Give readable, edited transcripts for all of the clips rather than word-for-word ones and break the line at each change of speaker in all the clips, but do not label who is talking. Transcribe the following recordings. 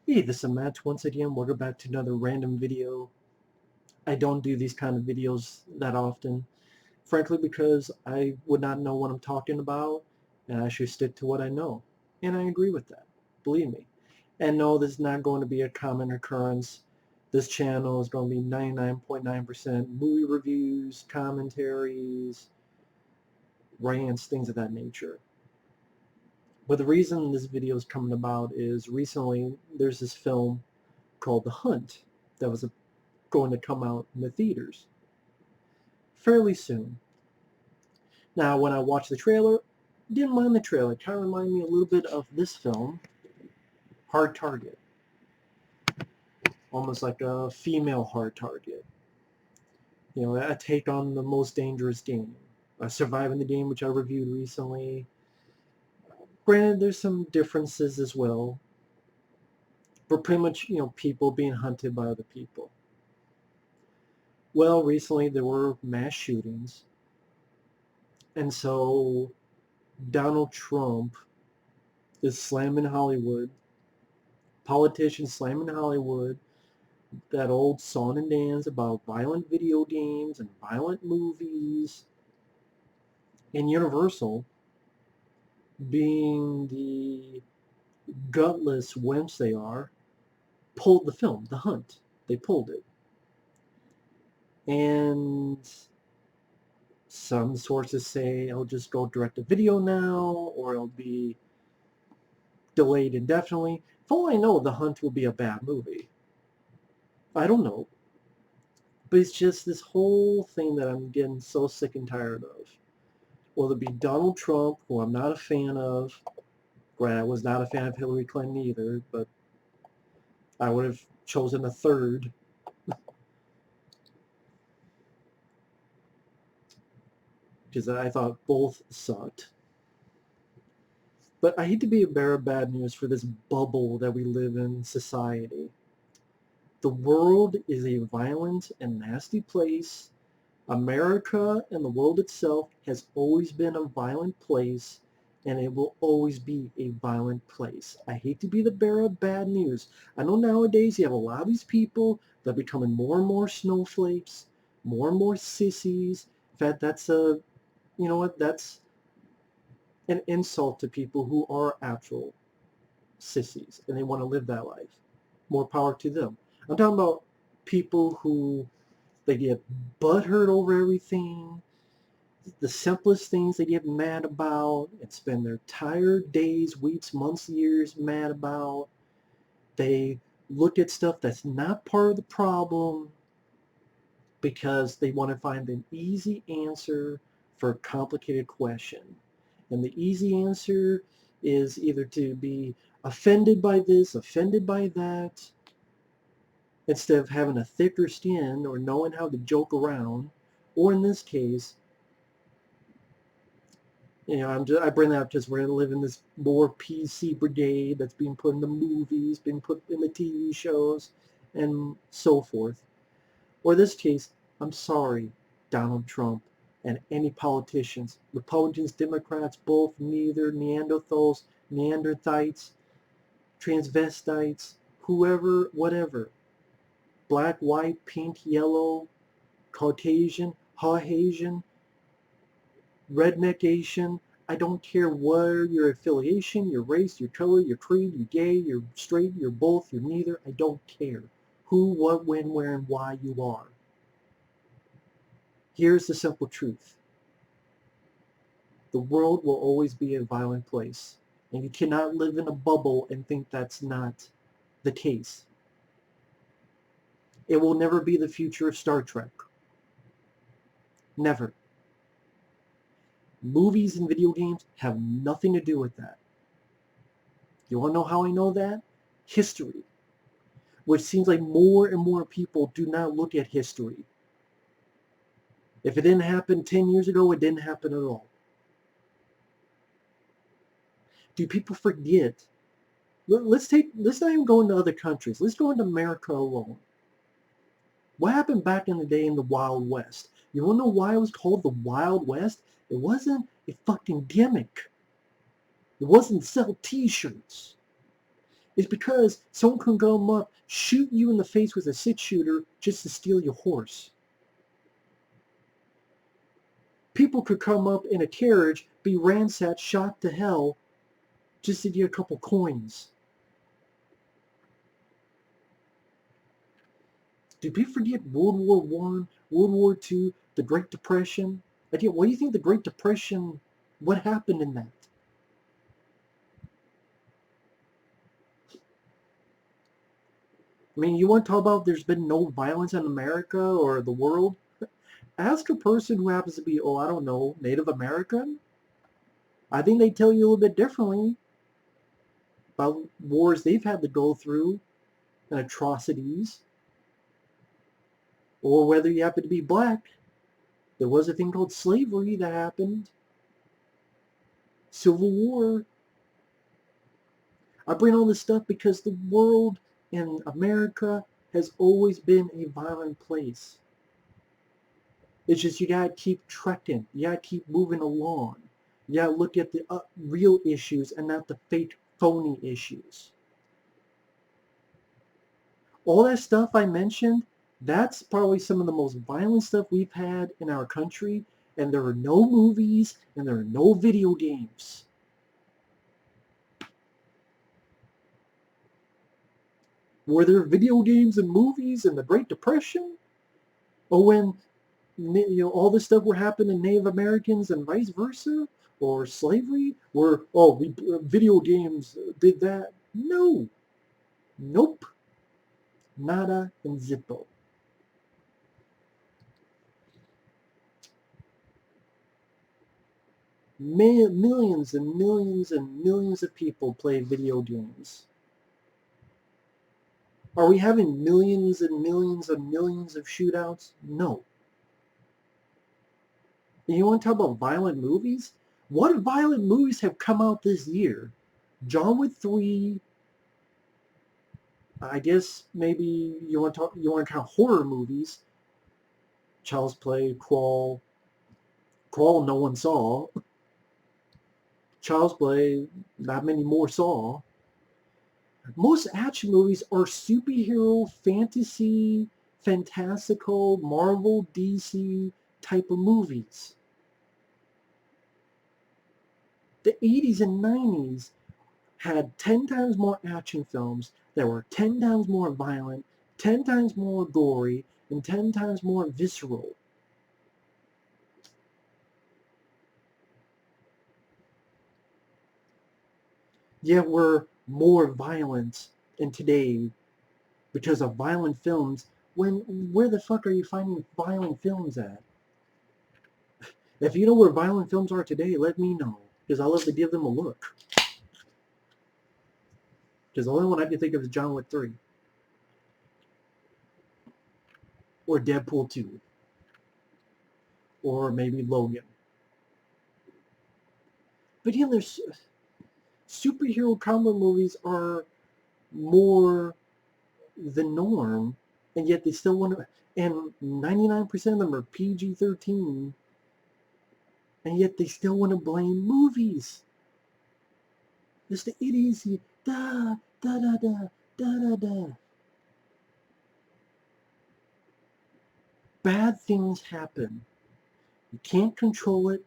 Hey, this is Matt once again. Welcome back to another random video. I don't do these kind of videos that often, frankly, because I would not know what I'm talking about, and I should stick to what I know. And I agree with that, believe me. And no, this is not going to be a common occurrence. This channel is going to be 99.9% movie reviews, commentaries, rants, things of that nature. But the reason this video is coming about is recently there's this film called The Hunt that was going to come out in the theaters fairly soon. Now, when I watched the trailer, didn't mind the trailer. It kind of reminded me a little bit of this film, Hard Target. Almost like a female Hard Target. You know, a take on the most dangerous game. Surviving the Game, which I reviewed recently. Granted, there's some differences as well. But pretty much, people being hunted by other people. Well, recently there were mass shootings. And so Donald Trump is slamming Hollywood, politicians slamming Hollywood, that old song and dance about violent video games and violent movies, and Universal, being the gutless wimps they are, pulled the film, The Hunt. They pulled it. And some sources say it'll just go direct to video now, or it'll be delayed indefinitely. For all I know, The Hunt will be a bad movie. I don't know. But it's just this whole thing that I'm getting so sick and tired of. Whether it be Donald Trump, who I'm not a fan of. Granted, I was not a fan of Hillary Clinton either, but I would have chosen a third. Because I thought both sucked. But I hate to be a bearer of bad news for this bubble that we live in society. The world is a violent and nasty place. America and the world itself has always been a violent place, and it will always be a violent place. I hate to be the bearer of bad news. I know nowadays you have a lot of these people that are becoming more and more snowflakes, more and more sissies. In fact, you know what, that's an insult to people who are actual sissies and they want to live that life. More power to them. I'm talking about people who they get butthurt over everything, the simplest things they get mad about and spend their tired days, weeks, months, years mad about. They look at stuff that's not part of the problem because they want to find an easy answer for a complicated question. And the easy answer is either to be offended by this, offended by that, instead of having a thicker skin or knowing how to joke around, or in this case, I bring that up because we're going to live in this more PC brigade that's being put in the movies, being put in the TV shows, and so forth. Or in this case, I'm sorry, Donald Trump and any politicians, Republicans, Democrats, both, neither, Neanderthals, Neanderthites, transvestites, whoever, whatever, black, white, pink, yellow, Caucasian, Caucasian, redneck Asian. I don't care what your affiliation, your race, your color, your creed, you're gay, you're straight, you're both, you're neither. I don't care who, what, when, where, and why you are. Here's the simple truth. The world will always be a violent place. And you cannot live in a bubble and think that's not the case. It will never be the future of Star Trek. Never. Movies and video games have nothing to do with that. You want to know how I know that? History. Which seems like more and more people do not look at history. If it didn't happen 10 years ago, it didn't happen at all. Do people forget? Let's not even go into other countries. Let's go into America alone. What happened back in the day in the Wild West? You want to know why it was called the Wild West? It wasn't a fucking gimmick. It wasn't to sell t-shirts. It's because someone can come up, shoot you in the face with a six-shooter just to steal your horse. People could come up in a carriage, be ransacked, shot to hell, just to get a couple coins. Did people forget World War One, World War Two, the Great Depression? Again, what do you think the Great Depression, what happened in that? I mean, you want to talk about there's been no violence in America or the world? Ask a person who happens to be, oh, I don't know, Native American. I think they tell you a little bit differently about wars they've had to go through and atrocities. Or whether you happen to be black. There was a thing called slavery that happened. Civil War. I bring all this stuff because the world and America has always been a violent place. It's just you gotta keep trekking. You gotta keep moving along. You gotta look at the real issues and not the fake, phony issues. All that stuff I mentioned, that's probably some of the most violent stuff we've had in our country, and there are no movies and there are no video games. Were there video games and movies in the Great Depression? Or when all this stuff were happening to Native Americans and vice versa? Or slavery? Video games did that? No. Nope. Nada and zippo. Millions and millions and millions of people play video games. Are we having millions and millions and millions of shootouts? No. And you want to talk about violent movies? What violent movies have come out this year? John Wick 3. I guess maybe you want to count horror movies. Child's Play, Crawl. Crawl no one saw. Child's Play, not many more saw. Most action movies are superhero, fantasy, fantastical, Marvel, DC type of movies. The 80s and 90s had 10 times more action films that were 10 times more violent, 10 times more gory, and 10 times more visceral. Yet we're more violent in today because of violent films. Where the fuck are you finding violent films at? If you know where violent films are today, let me know, because I love to give them a look. Because the only one I can think of is John Wick 3. Or Deadpool 2. Or maybe Logan. But yeah, there's superhero comic movies are more the norm, and yet they still want to, and 99% of them are PG-13, and yet they still want to blame movies. It's the idiocy. Da, da, da, da, da, da, da. Bad things happen. You can't control it.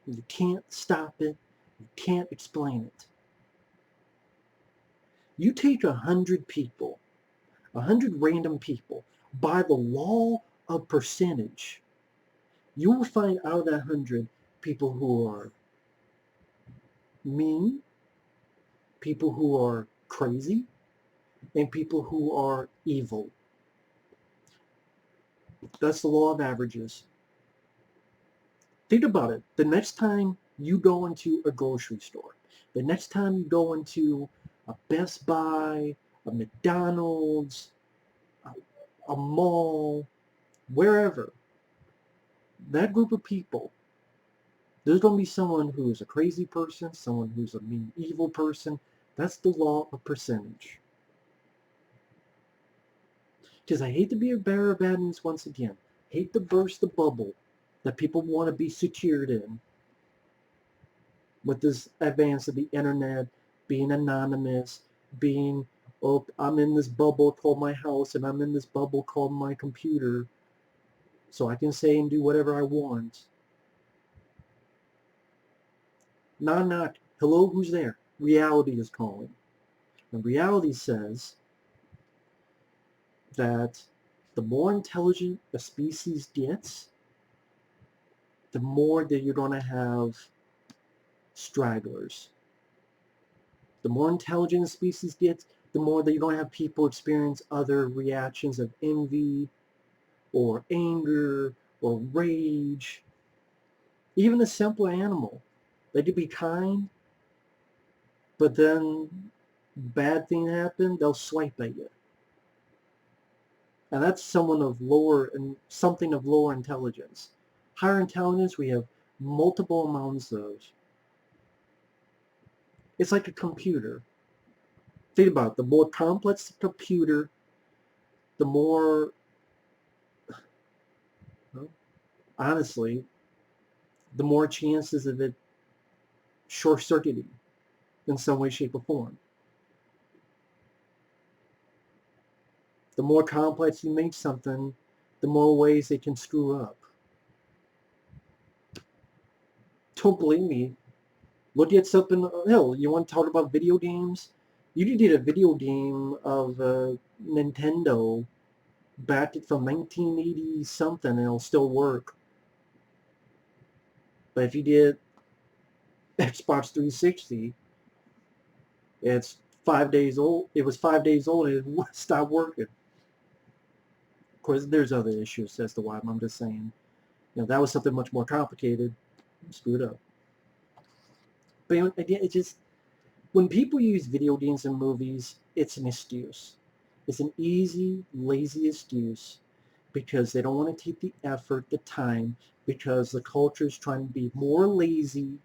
You can't stop it. You can't explain it. You take 100 people, 100 random people, by the law of percentage, you will find out of that 100 people who are mean, people who are crazy, and people who are evil. That's the law of averages. Think about it. The next time you go into a grocery store, the next time you go into a Best Buy, a McDonald's, a mall, wherever, that group of people, there's going to be someone who's a crazy person, someone who's a mean, evil person. That's the law of percentage. Because I hate to be a bearer of bad news once again. Hate to burst the bubble that people want to be secured in with this advance of the internet, being anonymous, being, oh, I'm in this bubble called my house, and I'm in this bubble called my computer, so I can say and do whatever I want. Knock, knock. Hello, who's there? Reality is calling. And reality says that the more intelligent a species gets, the more that you're going to have stragglers. The more intelligent a species gets, the more that you're going to have people experience other reactions of envy or anger or rage. Even a simple animal. They could be kind, but then bad thing happen, they'll swipe at you. And that's someone of lower and something of lower intelligence. Higher intelligence, we have multiple amounts of. It's like a computer. Think about it. The more complex the computer, the more, well, honestly, the more chances of it short-circuiting in some way, shape, or form. The more complex you make something, the more ways it can screw up. Don't believe me. Look at something. Hell, you want to talk about video games? You did a video game of Nintendo back from 1980 something, and it'll still work. But if you did Xbox 360, it's 5 days old. It was 5 days old, and it stopped working. Of course, there's other issues as to why. I'm just saying, that was something much more complicated. Screwed up. But again, it just, when people use video games and movies, it's an excuse. It's an easy, lazy excuse because they don't want to take the effort, the time, because the culture is trying to be more lazy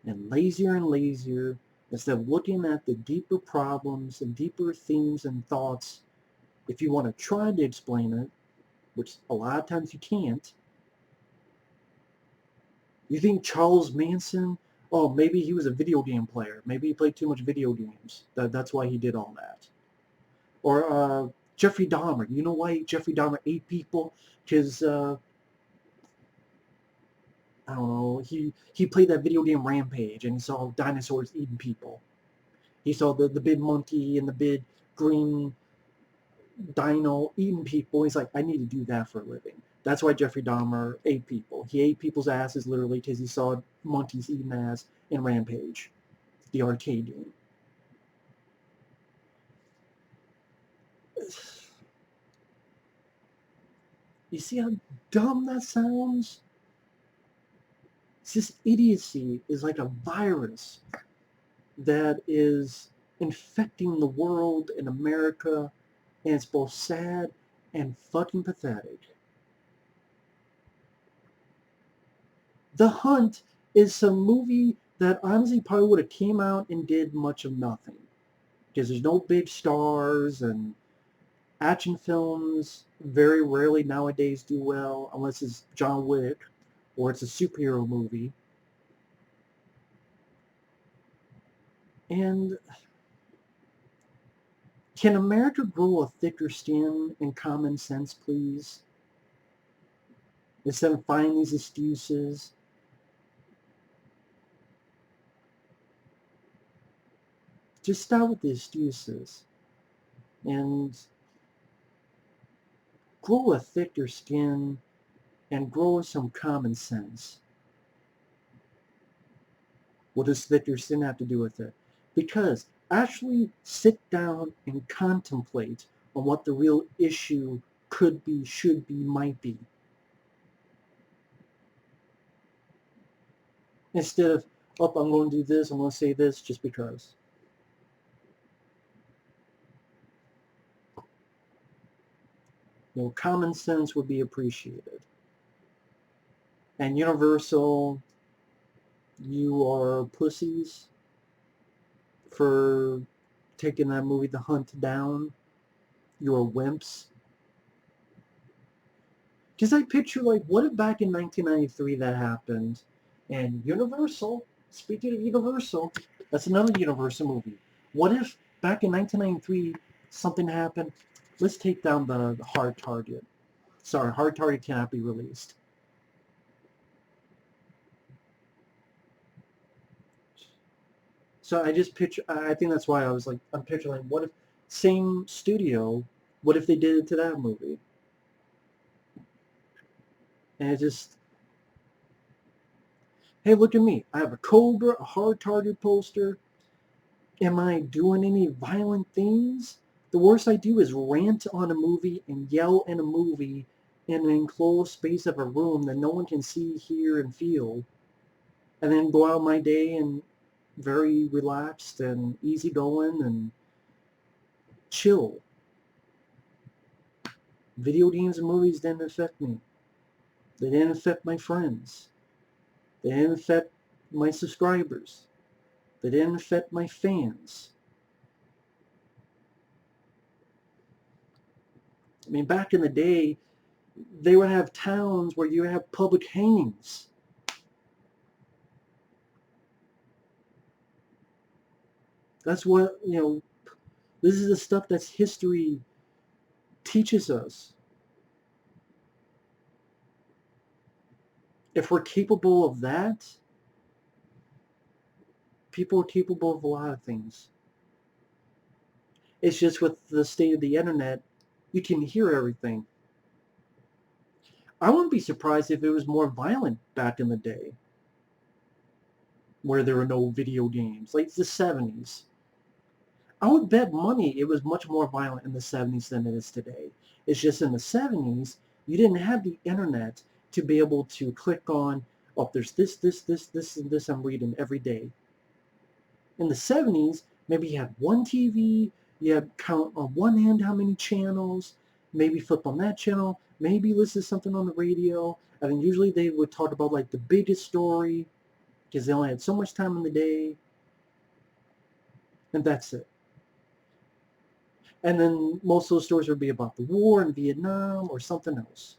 and lazier instead of looking at the deeper problems and deeper themes and thoughts. If you want to try to explain it, which a lot of times you can't, you think Charles Manson, oh, maybe he was a video game player. Maybe he played too much video games. That's why he did all that. Or Jeffrey Dahmer. You know why Jeffrey Dahmer ate people? Because, I don't know, he played that video game Rampage, and he saw dinosaurs eating people. He saw the big monkey and the big green dino eating people. He's like, I need to do that for a living. That's why Jeffrey Dahmer ate people. He ate people's asses literally because he saw monkeys eating ass in Rampage, the arcade game. You see how dumb that sounds? It's just idiocy is like a virus that is infecting the world in America, and it's both sad and fucking pathetic. The Hunt is some movie that honestly probably would have came out and did much of nothing because there's no big stars, and action films very rarely nowadays do well unless it's John Wick or it's a superhero movie. And can America grow a thicker skin and common sense, please? Instead of finding these excuses. Just start with the excuses and grow a thicker skin and grow some common sense. What does thicker skin have to do with it? Because actually sit down and contemplate on what the real issue could be, should be, might be. Instead of, oh, I'm going to do this, I'm going to say this just because. Common sense would be appreciated. And Universal, you are pussies for taking that movie The Hunt down. You are wimps. Because I picture, like, what if back in 1993 that happened, and Universal, speaking of Universal, That's another Universal movie. What if back in 1993 something happened? Let's take down the hard target. Sorry, hard target cannot be released. So I just picture. I think that's why I was like, I'm picturing. What if same studio? What if they did it to that movie? And it just, hey, look at me. I have a Cobra, a hard target poster. Am I doing any violent things? The worst I do is rant on a movie and yell in a movie in an enclosed space of a room that no one can see, hear, and feel, and then go out my day and very relaxed and easygoing and chill. Video games and movies didn't affect me. They didn't affect my friends. They didn't affect my subscribers. They didn't affect my fans. I mean, back in the day, they would have towns where you have public hangings. That's what, this is the stuff that's history teaches us. If we're capable of that, people are capable of a lot of things. It's just with the state of the internet, you can hear everything. I wouldn't be surprised if it was more violent back in the day, where there were no video games, like the 70s. I would bet money it was much more violent in the 70s than it is today. It's just in the 70s, you didn't have the internet to be able to click on, oh, there's this, and this I'm reading every day. In the 70s, maybe you had one TV, you had count on one hand how many channels, maybe flip on that channel, maybe listen to something on the radio, and then usually they would talk about like the biggest story, because they only had so much time in the day, and that's it. And then most of those stories would be about the war in Vietnam or something else.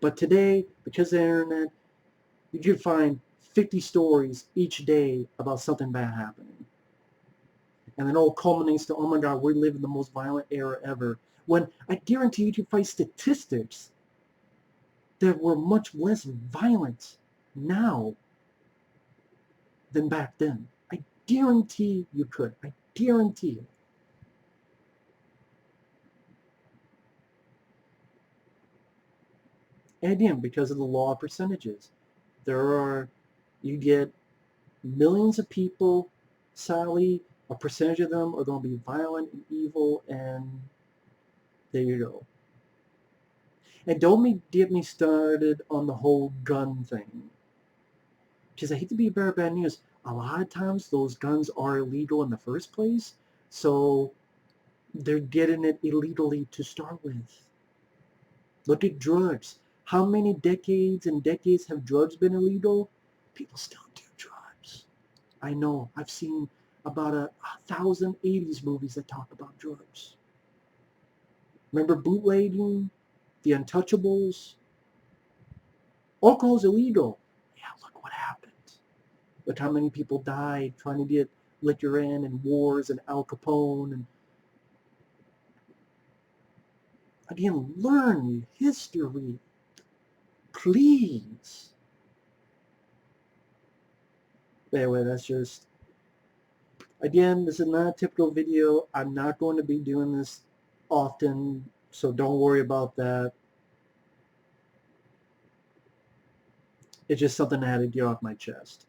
But today, because of the internet, you can find 50 stories each day about something bad happening. And it all culminates to, oh my God, we live in the most violent era ever. When I guarantee you can find statistics that were much less violent now than back then. I guarantee you could. I guarantee it. And again, because of the law of percentages, you get millions of people, sadly, a percentage of them are going to be violent and evil, and there you go. And don't get me started on the whole gun thing. Because I hate to be a bearer of bad news, a lot of times those guns are illegal in the first place, so they're getting it illegally to start with. Look at drugs. How many decades and decades have drugs been illegal? People still do drugs. I know. I've seen about 1,000 '80s movies that talk about drugs. Remember bootlegging? The Untouchables? Alcohol's illegal. Yeah, look what happened. Look how many people died trying to get liquor in, and wars, and Al Capone. And again, learn history. Please. Anyway, that's just, again, this is not a typical video. I'm not going to be doing this often, so don't worry about that. It's just something I had to get off my chest.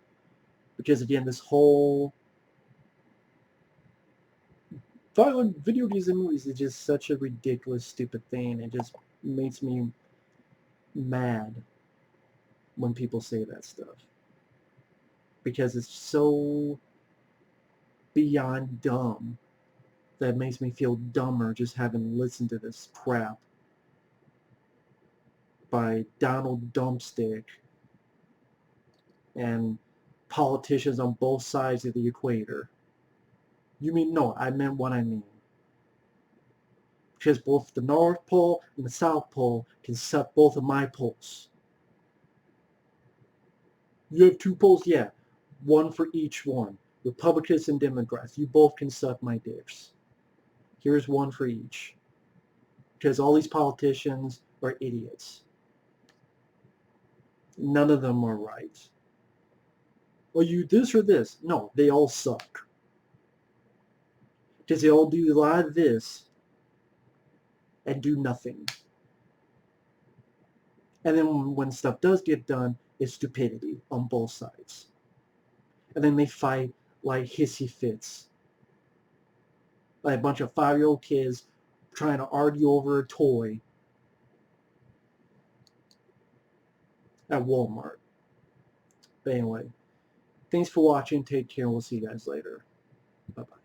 Because again, this whole violent video games and movies is just such a ridiculous, stupid thing. It just makes me mad when people say that stuff. Because it's so beyond dumb that it makes me feel dumber just having listened to this crap by Donald Dumpstick and politicians on both sides of the equator. You mean, no, I meant what I mean. Because both the North Pole and the South Pole can suck both of my poles. You have two poles? Yeah. One for each one. Republicans and Democrats, you both can suck my dicks. Here's one for each. Because all these politicians are idiots. None of them are right. Are you this or this? No, they all suck. Because they all do a lot of this and do nothing. And then when stuff does get done, it's stupidity on both sides. And then they fight like hissy fits. Like a bunch of 5-year-old kids trying to argue over a toy at Walmart. But anyway, thanks for watching. Take care. We'll see you guys later. Bye-bye.